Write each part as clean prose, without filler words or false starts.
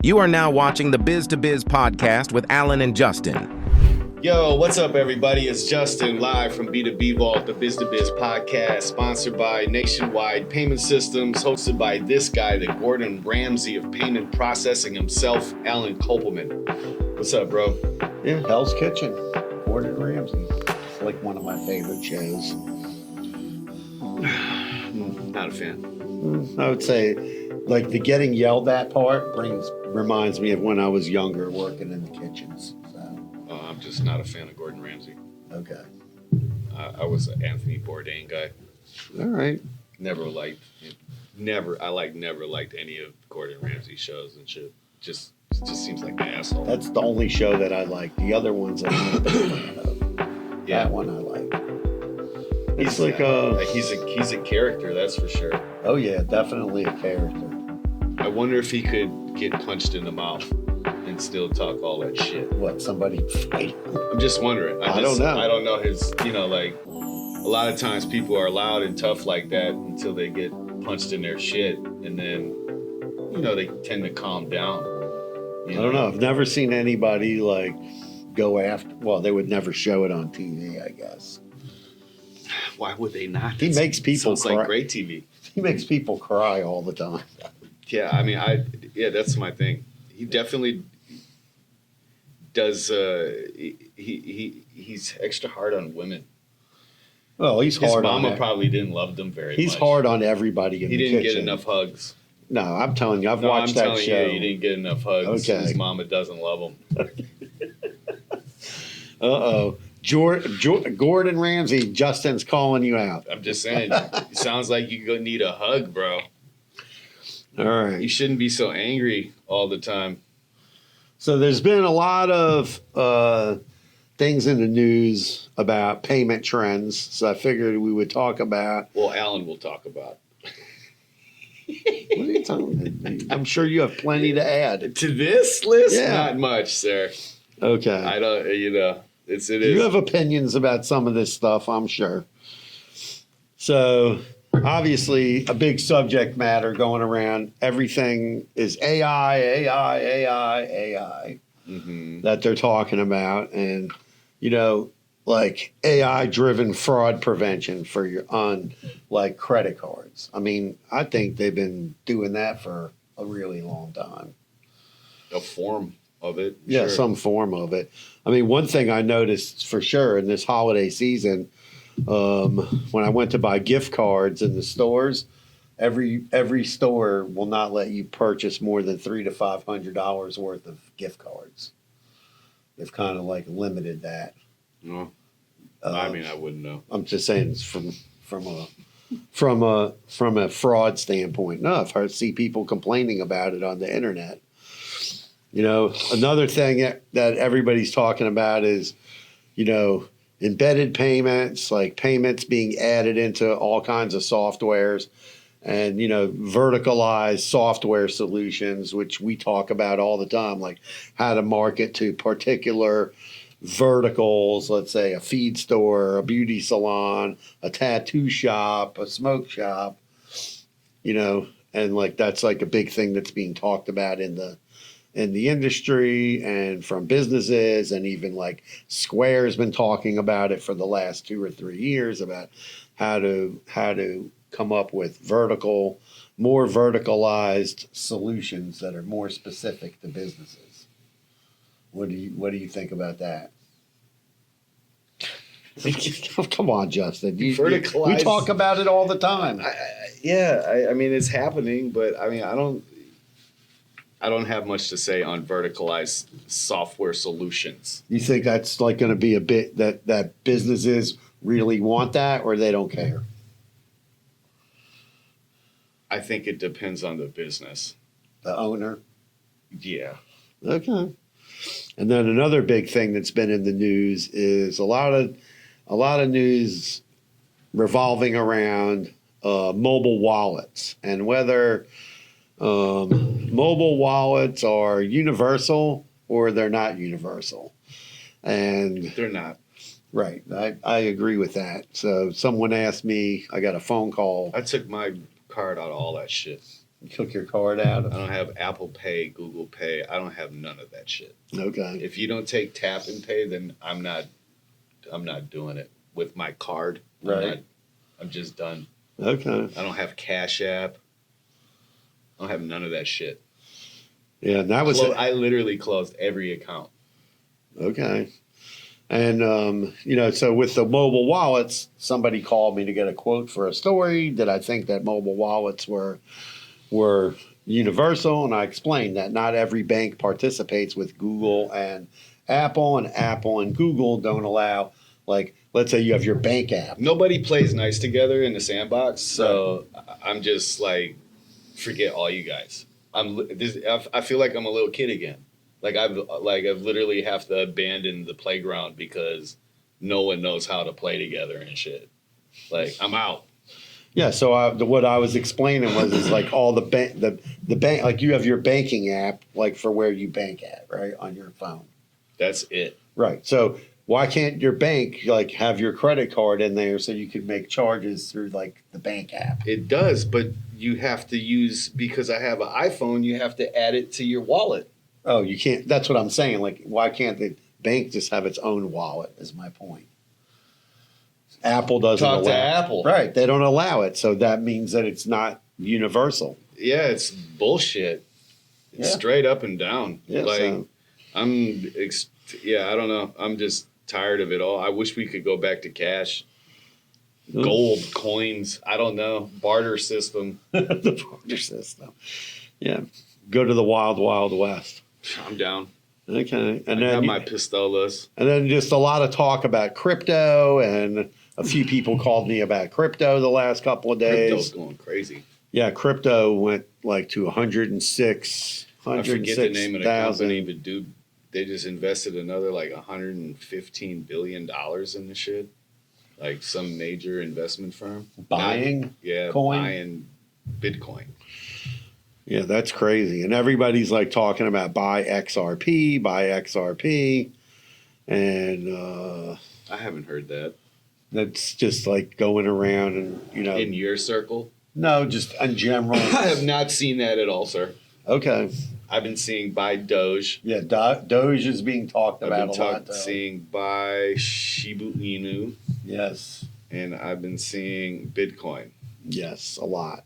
You are now watching the Biz to Biz podcast with Alan and Justin. Yo, what's up, everybody? It's Justin, live from B2B Vault, the Biz to Biz podcast, sponsored by Nationwide Payment Systems, hosted by this guy, the Gordon Ramsay of payment processing himself, Alan Kopelman. What's up, bro? Yeah, Hell's Kitchen, Gordon Ramsay. It's like one of my favorite shows. Not a fan. I would say, like, the getting yelled at part reminds me of when I was younger working in the kitchens. I'm just not a fan of Gordon Ramsay. Okay. I was an Anthony Bourdain guy. All right. Never liked any of Gordon Ramsay's shows and shit. Just seems like an asshole. That's the only show that I like. The other ones I'm not a big fan of. Yeah. That one I like. He's like he's a character, that's for sure. Oh yeah, definitely a character. I wonder if he could get punched in the mouth and still talk all that shit. What, somebody fight him? I'm just wondering. I don't know. I don't know his, like, a lot of times people are loud and tough like that until they get punched in their shit. And then, they tend to calm down. I don't know. I've never seen anybody, like, go after. Well, they would never show it on TV, I guess. Why would they not? He makes people sounds cry. like great TV. He makes people cry all the time. Yeah, I mean, that's my thing. He definitely does. He's extra hard on women. Well, he's His hard on mama that. probably didn't love them very much. He's hard on everybody in He the didn't kitchen. get enough hugs. No, I'm telling you, I've No, watched I'm that telling show. you, he didn't get enough hugs. Okay. His mama doesn't love him. Uh-oh. Gordon Ramsay, Justin's calling you out. I'm just saying, it sounds like you need a hug, bro. All right. You shouldn't be so angry all the time. So there's been a lot of things in the news about payment trends. So I figured we would talk about. Well, Alan will talk about. What are you talking about? I'm sure you have plenty to add. To this list? Yeah. Not much, sir. Okay. I don't, it is. You have opinions about some of this stuff, I'm sure. So obviously a big subject matter going around. Everything is AI Mm-hmm. that they're talking about. And, like AI-driven fraud prevention on like credit cards. I mean, I think they've been doing that for a really long time. A form of it. Yeah, sure. some form of it. I mean, one thing I noticed for sure in this holiday season, when I went to buy gift cards in the stores, every store will not let you purchase more than $300 to $500 worth of gift cards. They've kind of like limited that. No. I mean, I wouldn't know. I'm just saying it's from a fraud standpoint. No, I've heard see people complaining about it on the internet. Another thing that everybody's talking about is, embedded payments, like payments being added into all kinds of softwares and, verticalized software solutions, which we talk about all the time, like how to market to particular verticals, let's say a feed store, a beauty salon, a tattoo shop, a smoke shop, and like that's like a big thing that's being talked about in the industry and from businesses, and even like Square's been talking about it for the last 2 or 3 years about how to come up with more verticalized solutions that are more specific to businesses. What do you think about that? Come on, Justin. We talk about it all the time. I mean, it's happening, but I mean, I don't have much to say on verticalized software solutions. You think that's like going to be a bit that businesses really want that, or they don't care? I think it depends on the business. The owner? Yeah. Okay. And then another big thing that's been in the news is a lot of news revolving around mobile wallets and whether mobile wallets are universal or they're not universal. And They're not. right, I agree with that. So someone asked me, I got a phone call. I took my card out of all that shit. You took your card out. I don't have Apple Pay, Google Pay. I don't have none of that shit. Okay. If you don't take tap and pay, then I'm not doing it with my card. Right. I'm just done. Okay. I don't have Cash App. I don't have none of that shit. Yeah, and that was I literally closed every account. okay. And so with the mobile wallets, somebody called me to get a quote for a story. Did I think that mobile wallets were universal? And I explained that not every bank participates with Google and Apple and Google don't allow, like, let's say you have your bank app. Nobody plays nice together in the sandbox, so I'm just like, forget all you guys. I feel like I'm a little kid again. Like I've literally have to abandon the playground because no one knows how to play together and shit. Like I'm out. Yeah, so what I was explaining is like all the bank, like you have your banking app, like for where you bank at, right, on your phone. That's it. Right. So why can't your bank like have your credit card in there so you can make charges through like the bank app? It does, but you have to use, because I have an iPhone, you have to add it to your wallet. Oh, you can't. That's what I'm saying. Like, why can't the bank just have its own wallet? Is my point. Apple doesn't Talk to allow Apple. Right. They don't allow it. So that means that it's not universal. Yeah, it's bullshit. It's Yeah. straight up and down. Yeah, like so- I don't know. I'm just tired of it all. I wish we could go back to cash. Gold, coins, I don't know. Barter system. The barter system. Yeah. Go to the wild, wild west. I'm down. Okay. And I then got my pistolas. and then just a lot of talk about crypto, and a few people called me about crypto the last couple of days. Crypto's going crazy. Yeah, crypto went like to 106, I forget the name of the 106,000. company, but dude, they just invested another like $115 billion in the shit. Like some major investment firm. Buying coin? Buying Bitcoin. Yeah, that's crazy. And everybody's like talking about buy XRP. And I haven't heard that. that's just like going around and, In your circle? no, just in general. I have not seen that at all, sir. Okay. I've been seeing buy Doge. Yeah, Doge is being talked I've about been a lot, though. seeing buy Shiba Inu, Yes. and I've been seeing Bitcoin. Yes, a lot.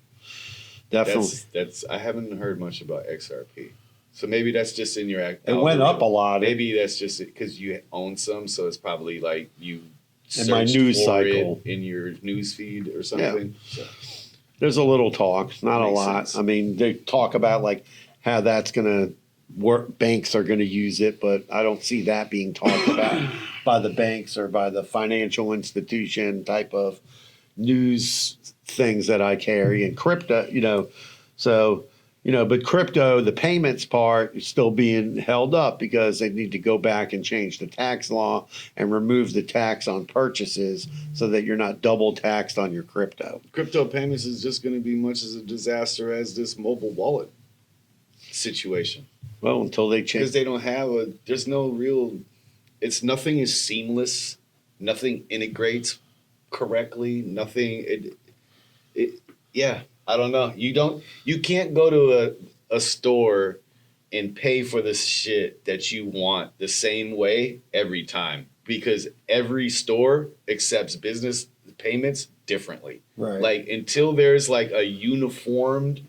Definitely. That's I haven't heard much about XRP. So maybe that's just in your It went up a lot. Maybe that's just because you own some, so it's probably like you In my searched news for it cycle. in your news feed or something. So, There's a little talk, not a Makes lot. sense. I mean, they talk about like how that's going to work. Banks are going to use it, but I don't see that being talked about by the banks or by the financial institution type of news things that I carry. And crypto, but crypto, the payments part is still being held up because they need to go back and change the tax law and remove the tax on purchases so that you're not double taxed on your crypto. crypto payments is just going to be much as a disaster as this mobile wallet situation. Well, until they Because change. they don't have there's no real, nothing is seamless. Nothing integrates correctly. Nothing, yeah, I don't know. You can't go to a store and pay for the shit that you want the same way every time because every store accepts business payments differently. Right. Like until there's like a uniformed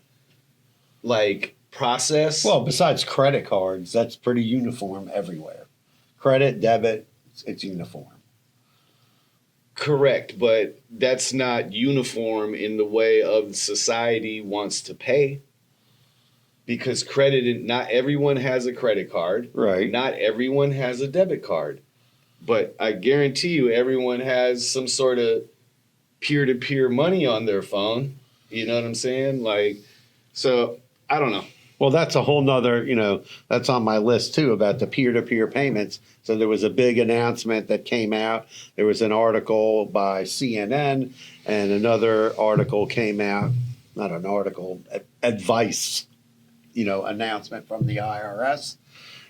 like process. Well, besides credit cards, that's pretty uniform everywhere. Credit, debit, it's uniform. Correct, but that's not uniform in the way of society wants to pay. Because not everyone has a credit card. Right. Not everyone has a debit card. But I guarantee you everyone has some sort of peer-to-peer money on their phone. You know what I'm saying? Like, so I don't know. Well, that's a whole nother, that's on my list too about the peer-to-peer payments. So there was a big announcement that came out. There was an article by CNN and another article came out, not an article, advice, announcement from the IRS.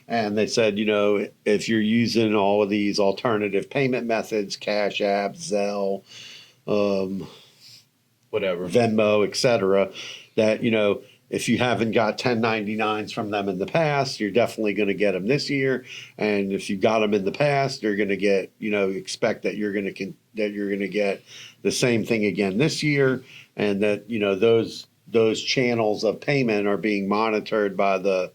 And they said, if you're using all of these alternative payment methods, Cash App, Zelle, Whatever. Venmo, et cetera, that, if you haven't got 1099s from them in the past, you're definitely going to get them this year. And if you got them in the past, you're going to get, expect that you're going to get the same thing again this year. And that, those channels of payment are being monitored by the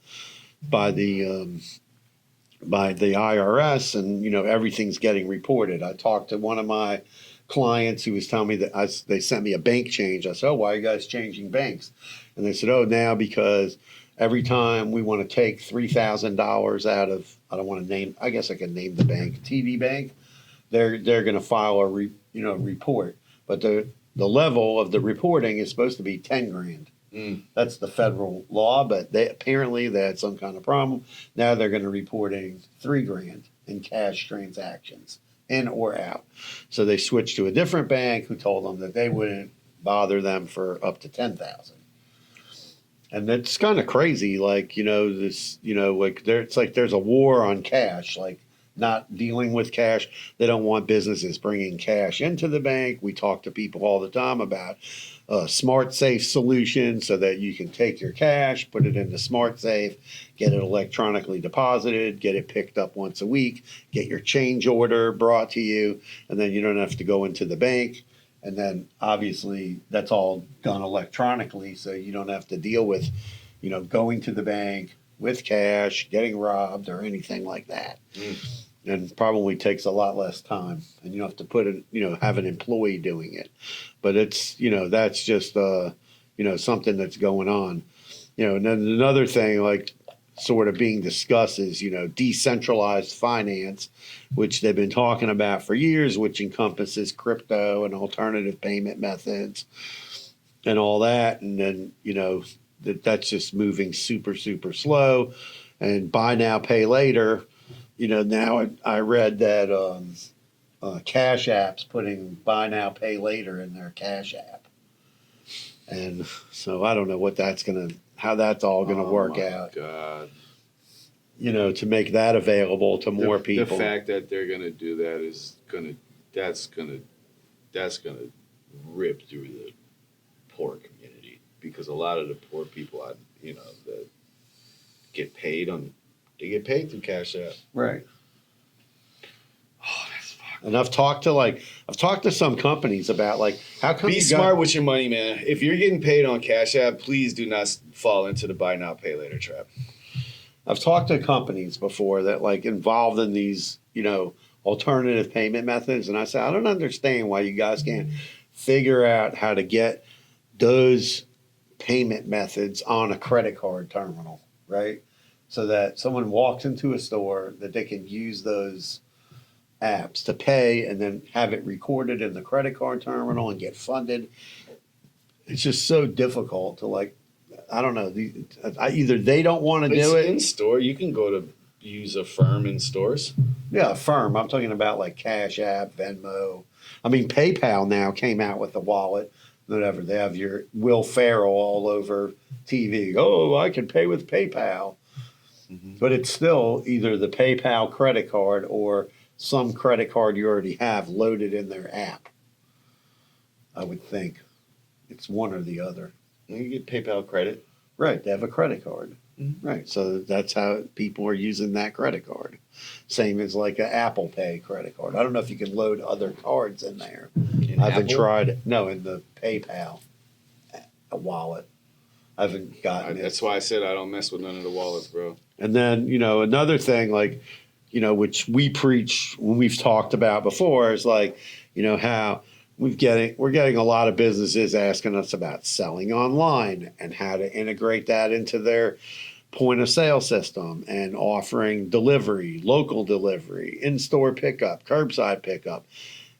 IRS, and everything's getting reported. I talked to one of my clients who was telling me that they sent me a bank change. I said, "Oh, why are you guys changing banks?" And they said, "Oh, now because every time we want to take $3,000 out of, I don't want to name, I guess I can name the bank, TD Bank, they're going to file a report, but the level of the reporting is supposed to be 10 grand." That's the federal law, but they had some kind of problem. Now they're going to reporting 3 grand in cash transactions, in or out. So they switched to a different bank who told them that they wouldn't bother them for up to 10,000. And that's kind of crazy. Like, it's like there's a war on cash, like not dealing with cash. They don't want businesses bringing cash into the bank. We talk to people all the time about smart safe solution so that you can take your cash, put it in the smart safe, get it electronically deposited, get it picked up once a week, get your change order brought to you, and then you don't have to go into the bank. And then obviously that's all done electronically, so you don't have to deal with, going to the bank with cash, getting robbed, or anything like that. And probably takes a lot less time, and you don't have to put it, have an employee doing it. But it's, that's just, something that's going on, and then another thing, like sort of being discussed is, decentralized finance, which they've been talking about for years, which encompasses crypto and alternative payment methods and all that. And then, that's just moving super, super slow. And buy now, pay later. Now I read that Cash App's putting buy now, pay later in their Cash App. And so I don't know how that's all going to work out. God. To make that available to more people. The fact that they're going to do that that's going to rip through the poor community, because a lot of the poor people, that get paid through Cash App. Right. Oh, that's fucked. And I've talked to some companies about how come be smart with your money, man. If you're getting paid on Cash App, please do not fall into the buy now, pay later trap. I've talked to companies before that involved in these, alternative payment methods. And I said, I don't understand why you guys can't figure out how to get those payment methods on a credit card terminal, right? So that someone walks into a store, that they can use those apps to pay and then have it recorded in the credit card terminal and get funded. It's just so difficult to I don't know. Either they don't want to do it in store. You can go to use Affirm in stores. Yeah, Affirm. I'm talking about Cash App, Venmo. I mean, PayPal now came out with a wallet. Whatever, they have your Will Ferrell all over TV. Oh, I can pay with PayPal. Mm-hmm. But it's still either the PayPal credit card or some credit card you already have loaded in their app. I would think it's one or the other. You get PayPal credit. Right, they have a credit card. Mm-hmm. Right, so that's how people are using that credit card. Same as an Apple Pay credit card. I don't know if you can load other cards in there. I haven't tried it. No, in the PayPal wallet. I haven't gotten it. That's why I said I don't mess with none of the wallets, bro. And then, another thing, which we preach when we've talked about before is how we're getting a lot of businesses asking us about selling online and how to integrate that into their point of sale system and offering delivery, local delivery, in-store pickup, curbside pickup.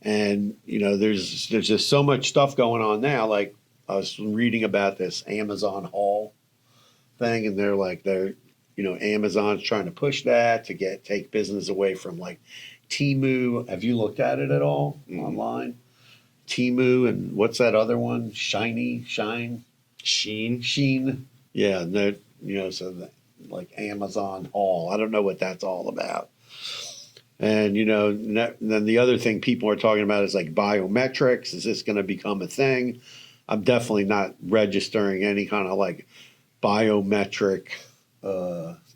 And, there's just so much stuff going on now. I was reading about this Amazon haul thing, and they're Amazon's trying to push that to take business away from Temu. Have you looked at it at all online? Temu, and what's that other one? Sheen. Yeah, and they're Amazon haul. I don't know what that's all about. And then the other thing people are talking about is biometrics. Is this going to become a thing? I'm definitely not registering any kind of biometric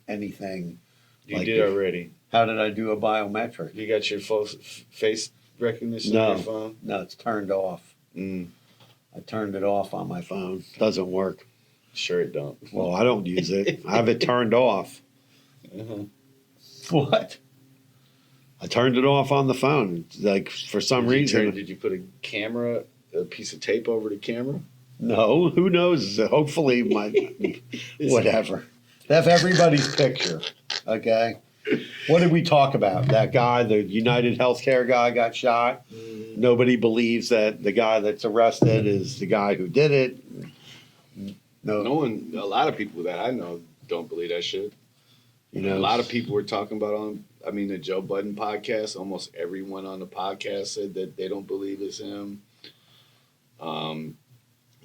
anything. You like did already. How did I do a biometric? You got your face recognition on your phone? No, it's turned off. Mm, I turned it off on my phone. Doesn't work. sure it don't. Well, I don't use it. I have it turned off. Uh-huh. What? I turned it off on the phone. Like, for some reason. Did you put a piece of tape over the camera? No, who knows? Hopefully, whatever. Have everybody's picture, okay? What did we talk about? That guy, the United Healthcare guy, got shot. Nobody believes that the guy that's arrested is the guy who did it. No one. A lot of people that I know don't believe that shit. You know, a lot of people were talking about the Joe Budden podcast. Almost everyone on the podcast said that they don't believe it's him.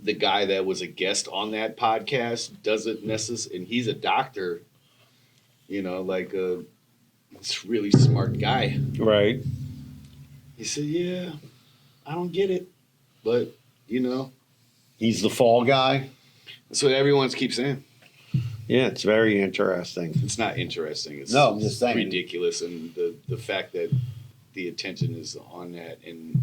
The guy that was a guest on that podcast doesn't necessarily, and he's a doctor, like a really smart guy. Right. He said, yeah, I don't get it, but, He's the fall guy? That's what everyone keeps saying. Yeah, it's very interesting. It's not interesting. It's I'm just saying. ridiculous, and the fact that the attention is on that, and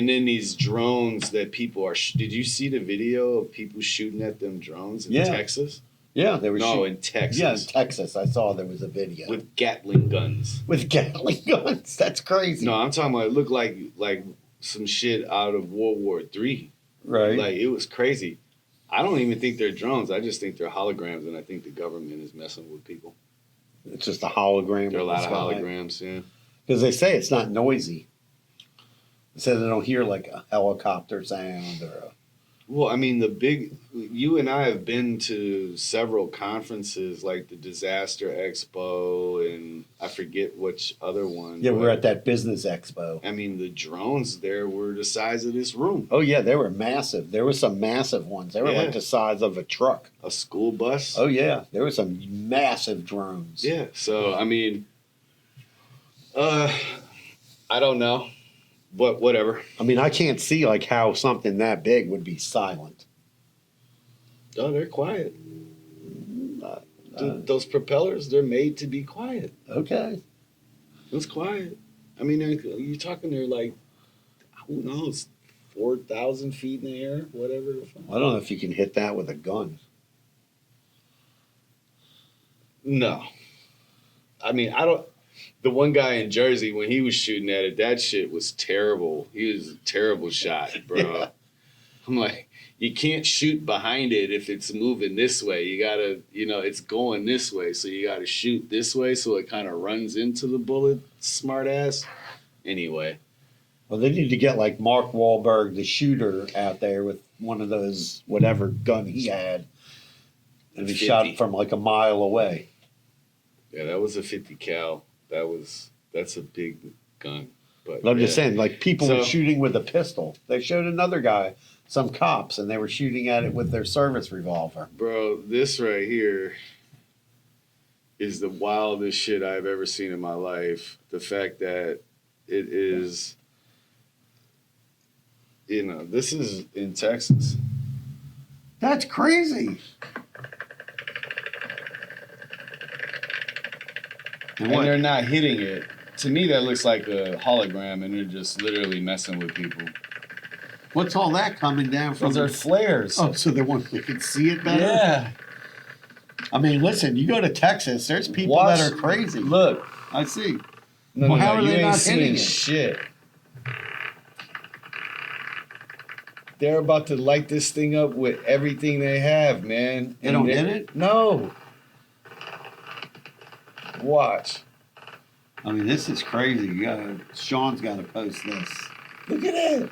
then these drones that people are. Did you see the video of people shooting at them drones in Texas? Yeah, they were. In Texas. Yeah, in Texas. I saw there was a video with Gatling guns. With Gatling guns, that's crazy. No, I'm talking about. It looked like some shit out of World War III. Right. Like, it was crazy. I don't even think they're drones. I just think they're holograms, and I think the government is messing with people. It's just a hologram. There are a lot of holograms, yeah. Because they say it's not noisy. They say they don't hear like a helicopter sound or a... Well, you and I have been to several conferences like the Disaster Expo and I forget which other one. Yeah, we're at that business expo. The drones there were the size of this room. Oh, yeah, they were massive. There were some massive ones. They were like the size of a truck. A school bus. Oh, yeah. There were some massive drones. Yeah, so, I don't know. But whatever. I can't see like how something that big would be silent. Oh, they're quiet. Those propellers, they're made to be quiet. Okay. It's quiet. You're talking they're like, who knows, 4,000 feet in the air, whatever. I don't know if you can hit that with a gun. No. I don't. The one guy in Jersey, when he was shooting at it, that shit was terrible. He was a terrible shot, bro. Yeah. I'm like, you can't shoot behind it if it's moving this way. You gotta, it's going this way, so you gotta shoot this way so it kind of runs into the bullet, smart ass. Anyway. Well, they need to get like Mark Wahlberg, the shooter, out there with one of those, whatever gun he had. And he shot from like a mile away. Yeah, that was a 50 cal. That's a big gun. But I'm just saying, like, people were shooting with a pistol. They showed another guy, some cops, and they were shooting at it with their service revolver. Bro, this right here is the wildest shit I've ever seen in my life. The fact that it is, this is in Texas. That's crazy. And they're not hitting it. To me, that looks like a hologram, and they're just literally messing with people. What's all that coming down from? Those are flares. Oh, so they can see it better? Yeah. Listen, you go to Texas, there's people that are crazy. Look. I see. No, how are they not hitting it? Shit. They're about to light this thing up with everything they have, man. They don't hit it? No. Watch. This is crazy. Sean's got to post this. Look at that.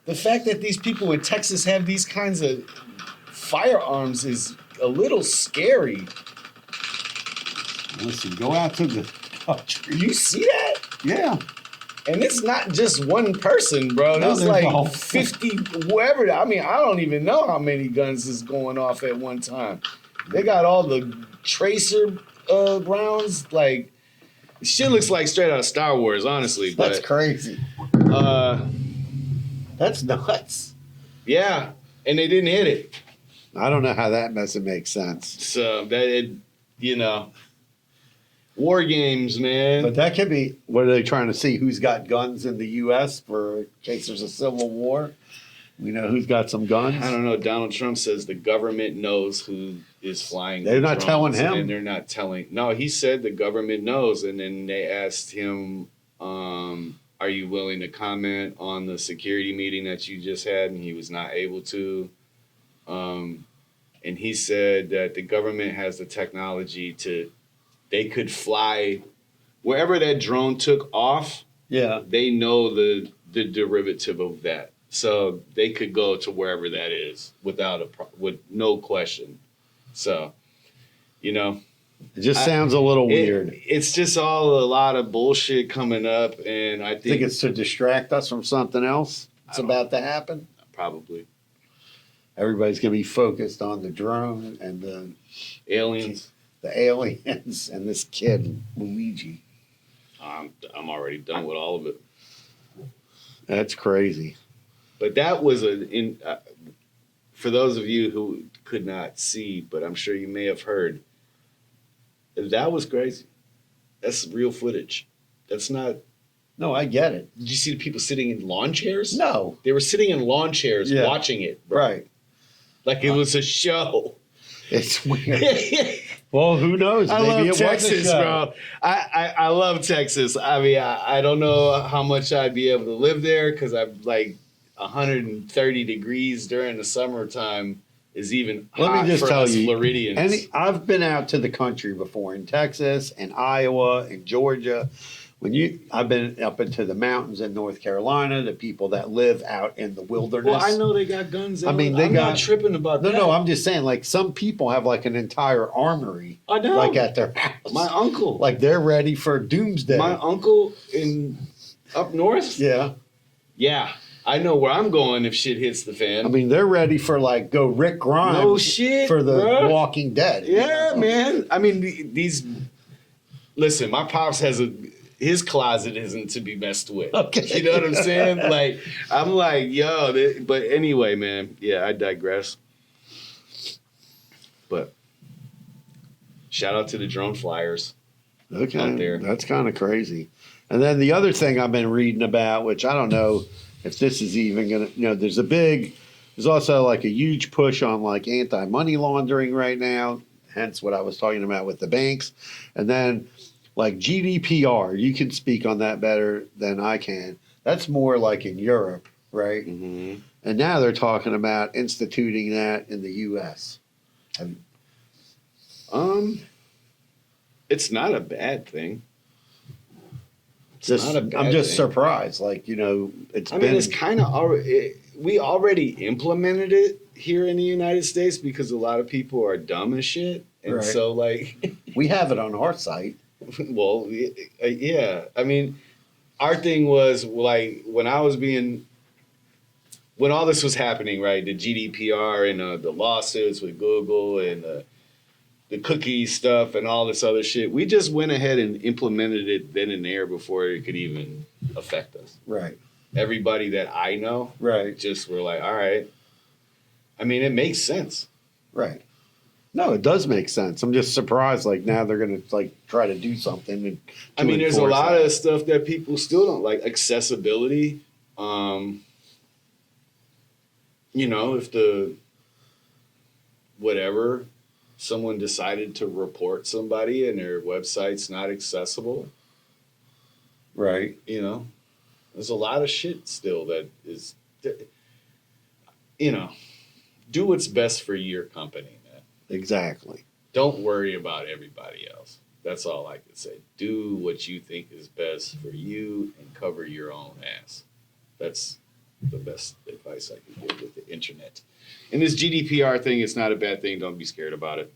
The fact that these people in Texas have these kinds of firearms is a little scary. Listen, go out to the country. You see that? Yeah. And it's not just one person, bro. No, there's like 50, whoever. I don't even know how many guns is going off at one time. They got all the tracer rounds. Like, shit looks like straight out of Star Wars, honestly. That's crazy. That's nuts. Yeah, and they didn't hit it. I don't know how that doesn't make sense. So war games, man. But that could be, what are they trying to see? Who's got guns in the U.S. for in case there's a civil war? We know who's got some guns. I don't know. Donald Trump says the government knows who is flying. They're not drones, telling him. and they're not telling. No, he said the government knows, and then they asked him, "Are you willing to comment on the security meeting that you just had?" And he was not able to. And he said that the government has the technology they could fly wherever that drone took off. Yeah. They know the derivative of that. So they could go to wherever that is with no question. So, It just sounds a little weird. It's just all a lot of bullshit coming up, and I Think it's to distract us from something else that's about to happen? probably Everybody's going to be focused on the drone and the aliens. aliens and this kid, Luigi. I'm already done with all of it. That's crazy. But that was for those of you who could not see, but I'm sure you may have heard, that was crazy. That's real footage. That's not. No, I get it. Did you see the people sitting in lawn chairs? No. They were sitting in lawn chairs Yeah. watching it. Bro. Right. Like it was a show. It's weird. Well, who knows? I Maybe love it was a Texas, show. bro. I love Texas. I mean, I don't know how much I'd be able to live there because I'm like 130 degrees during the summertime is even Let hot me just for tell us you, Floridians. I've been out to the country before in Texas and Iowa and Georgia. I've been up into the mountains in North Carolina, the people that live out in the wilderness. Well, I know they got guns. I mean, I'm not tripping about that. No, I'm just saying, like, some people have like an entire armory, I know. like at their house. My uncle. Like they're ready for doomsday. My uncle up north. Yeah. Yeah. I know where I'm going if shit hits the fan. I mean, they're ready for like go Rick Grimes. No shit, for the bruh. Walking Dead. Yeah, man. I mean, listen, my pops has his closet isn't to be messed with. Okay. You know what I'm saying? Like, I'm like, yo, but anyway, man. Yeah, I digress. But shout out to the drone flyers. Okay, out there. That's kind of crazy. And then the other thing I've been reading about, which I don't know if this is even going to, there's also like a huge push on like anti-money laundering right now, hence what I was talking about with the banks. And then like GDPR, you can speak on that better than I can. That's more like in Europe, right? Mm-hmm. And now they're talking about instituting that in the U.S. It's not a bad thing. I'm just surprised. Like, it's been. It's kind of already. We already implemented it here in the United States because a lot of people are dumb as shit, and Right. so like, We have it on our site. well, yeah. I mean, our thing was like when all this was happening, right? The GDPR and the lawsuits with Google and the cookie stuff and all this other shit. We just went ahead and implemented it then and there before it could even affect us. Right. Everybody that I know Right. just were like, all right. I mean, it makes sense. Right. No, it does make sense. I'm just surprised. Like now they're going to like try to do something. I mean, there's a lot of stuff that people still don't like. Accessibility. If someone decided to report somebody and their website's not accessible, Right. there's a lot of shit still that is, do what's best for your company, man. Exactly. Don't worry about everybody else. That's all I can say. Do what you think is best for you and cover your own ass. That's the best advice I can give with the internet. And this GDPR thing, it's not a bad thing. Don't be scared about it.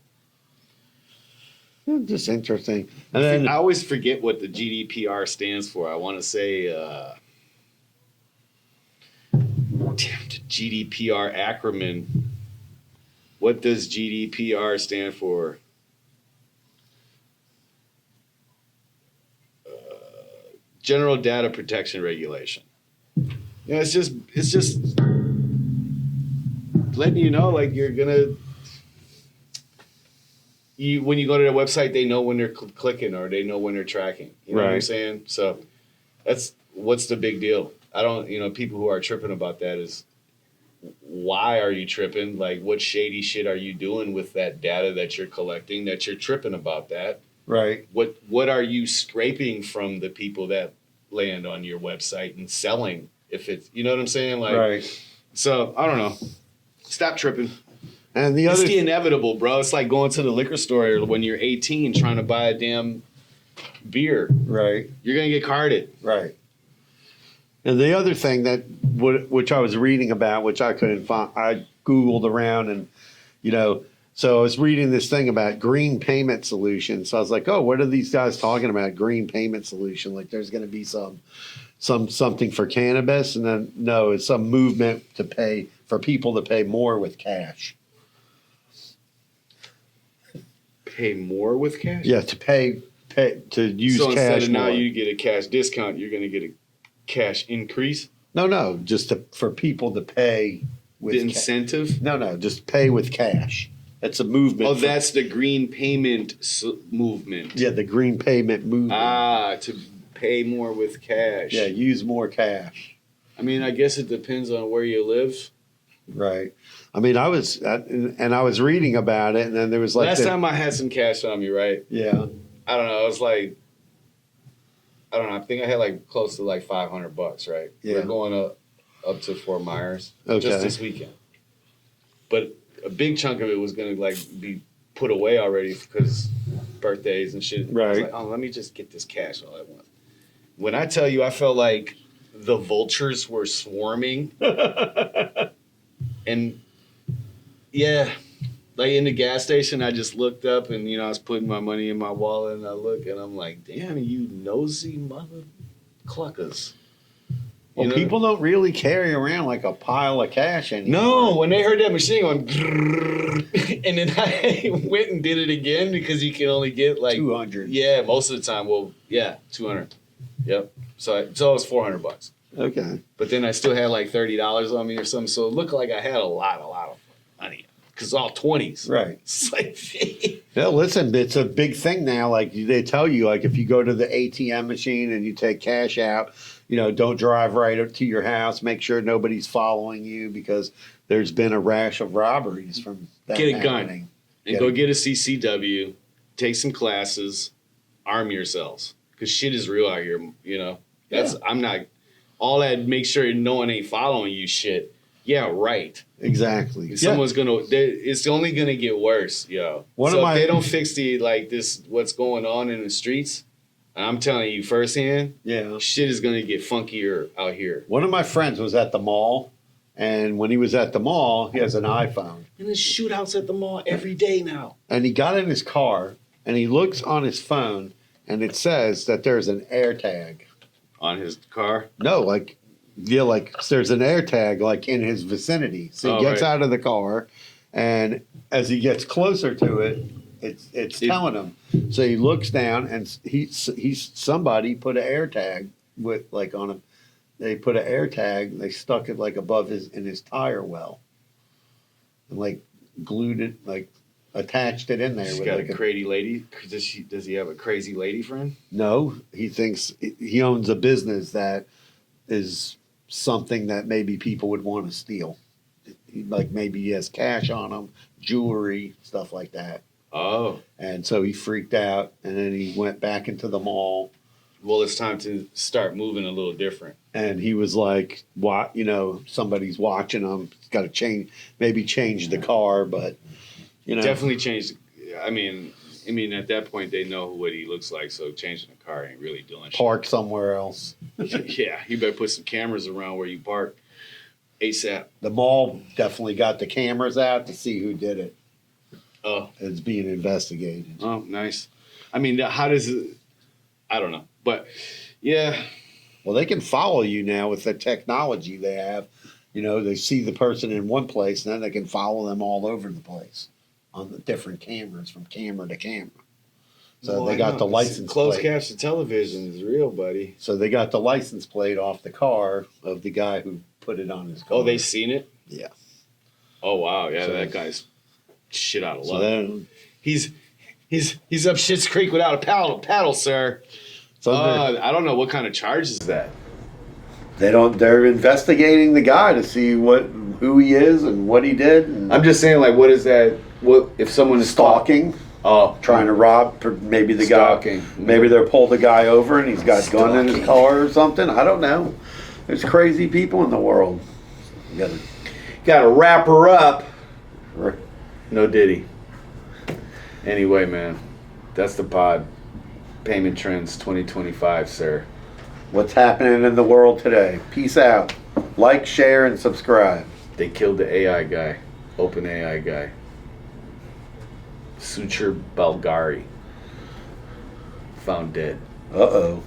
Just interesting. And then I always forget what the GDPR stands for. I want to say, damn, the GDPR acronym. What does GDPR stand for? General Data Protection Regulation. It's just letting you know, like, you're gonna when you go to their website, they know when they're clicking or they know when they're tracking. You know what I'm Right. saying? So what's the big deal? I don't, people who are tripping about that is, why are you tripping? Like, what shady shit are you doing with that data that you're collecting that you're tripping about that? Right. What are you scraping from the people that land on your website and selling? If it's, you know what I'm saying? Like, Right. So I don't know. Stop tripping. And the It's other the inevitable, bro. It's like going to the liquor store when you're 18 trying to buy a damn beer. right. You're gonna get carded. Right. And the other thing which I was reading about, which I couldn't find, I Googled around and, so I was reading this thing about green payment solutions. So I was like, oh, what are these guys talking about? Green payment solution. Like there's going to be something for cannabis. And then no, it's some movement for people to pay more with cash. Pay more with cash? Yeah. To use so cash. instead of now more. you get a cash discount, you're gonna get a cash increase? No, just for people to pay with The incentive? No, just pay with cash. It's a movement. Oh, that's the green payment movement. Yeah, the green payment movement. To pay more with cash. Yeah, use more cash. I mean, I guess it depends on where you live. Right. I mean, I was reading about it, and then there was like Last time I had some cash on me, right? Yeah. I don't know. It was like, I don't know. I think I had like close to like $500, right? Yeah. We're going up to Fort Myers Okay. just this weekend. But a big chunk of it was gonna like be put away already because birthdays and shit. I was Right. like, oh, let me just get this cash all at once. When I tell you, I felt like the vultures were swarming, and yeah, like in the gas station, I just looked up and I was putting my money in my wallet, and I look and I'm like, damn, you nosy mother cluckers. Well, people don't really carry around like a pile of cash anymore. No, when they heard that machine going, and then I went and did it again because you can only get like 200. Yeah, most of the time. Well, yeah, 200. Yep. So it was $400. Okay. But then I still had like $30 on me or something, so it looked like I had a lot of money because all 20s. Right. It's like, Yeah, listen, it's a big thing now. Like they tell you, like if you go to the ATM machine and you take cash out, don't drive right up to your house. Make sure nobody's following you because there's been a rash of robberies from that get a happening. gun and go get a CCW, take some classes, arm yourselves because shit is real out here. I'm not all that. Make sure no one ain't following you. Shit. Yeah, right. Exactly. Someone's it's only gonna get worse, yo. If they don't fix what's going on in the streets, I'm telling you firsthand, shit is gonna get funkier out here. One of my friends was at the mall, and when he was at the mall, he has an iPhone. And there's shootouts at the mall every day now. And he got in his car, and he looks on his phone, and it says that there's an AirTag. On his car? No, like there's an AirTag like in his vicinity. So he gets out of the car, and as he gets closer to it, it's telling him. So he looks down, and somebody put an AirTag with like on him. They put an AirTag. They stuck it like above in his tire well, and like glued it, like attached it in there. He's with got like a crazy lady. Does he have a crazy lady friend? No, he thinks he owns a business that is something that maybe people would want to steal. Like maybe he has cash on him, jewelry, stuff like that. Oh. And so he freaked out, and then he went back into the mall. Well, it's time to start moving a little different. And he was like, "What? Somebody's watching him. He's got to change the car, but definitely change. I mean, at that point they know what he looks like, so changing the car ain't really doing shit. Park somewhere else." Yeah, you better put some cameras around where you park ASAP. The mall definitely got the cameras out to see who did it. Oh, it's being investigated. Oh, nice. I mean, how does it? I don't know, but yeah. Well, they can follow you now with the technology they have. They see the person in one place, and then they can follow them all over the place on the different cameras from camera to camera. So they got the license closed plate. caption television is real, buddy. So they got the license plate off the car of the guy who put it on his car. Oh, they seen it? Yeah. Oh wow, yeah, so that guy's shit out of luck. So He's up Schitt's Creek without a paddle, sir. I don't know what kind of charge is that. They're investigating the guy to see who he is and what he did. And I'm just saying, like, what is that? What if someone is stalking? Trying to rob maybe the stalking. guy. Maybe they're pulled the guy over and he's got a gun in his car or something. I don't know. There's crazy people in the world. You gotta wrap her up. No Diddy. Anyway, man, that's the pod. Payment Trends 2025, sir. What's happening in the world today? Peace out. Like, share, and subscribe. They killed the AI guy, Open AI guy. Suchir Balgari. Found dead. Uh-oh.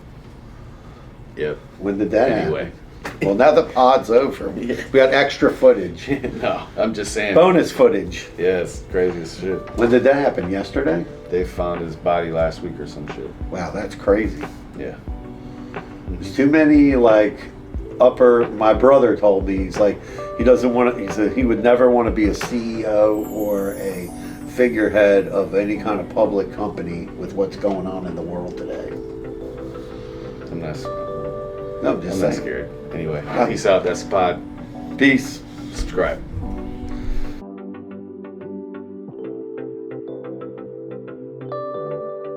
Yep. When did that Anyway. happen? Well, now the pod's over. We got extra footage. No, I'm just saying. Bonus footage. Yeah, it's crazy as shit. When did that happen? Yesterday? They found his body last week or some shit. Wow, that's crazy. Yeah. There's too many, like, my brother told me, he's like, he doesn't want to, he said he would never want to be a CEO or a figurehead of any kind of public company with what's going on in the world today. I'm not No, I'm just I'm saying. not scared. Anyway, peace out. That's the pod. Peace. Subscribe.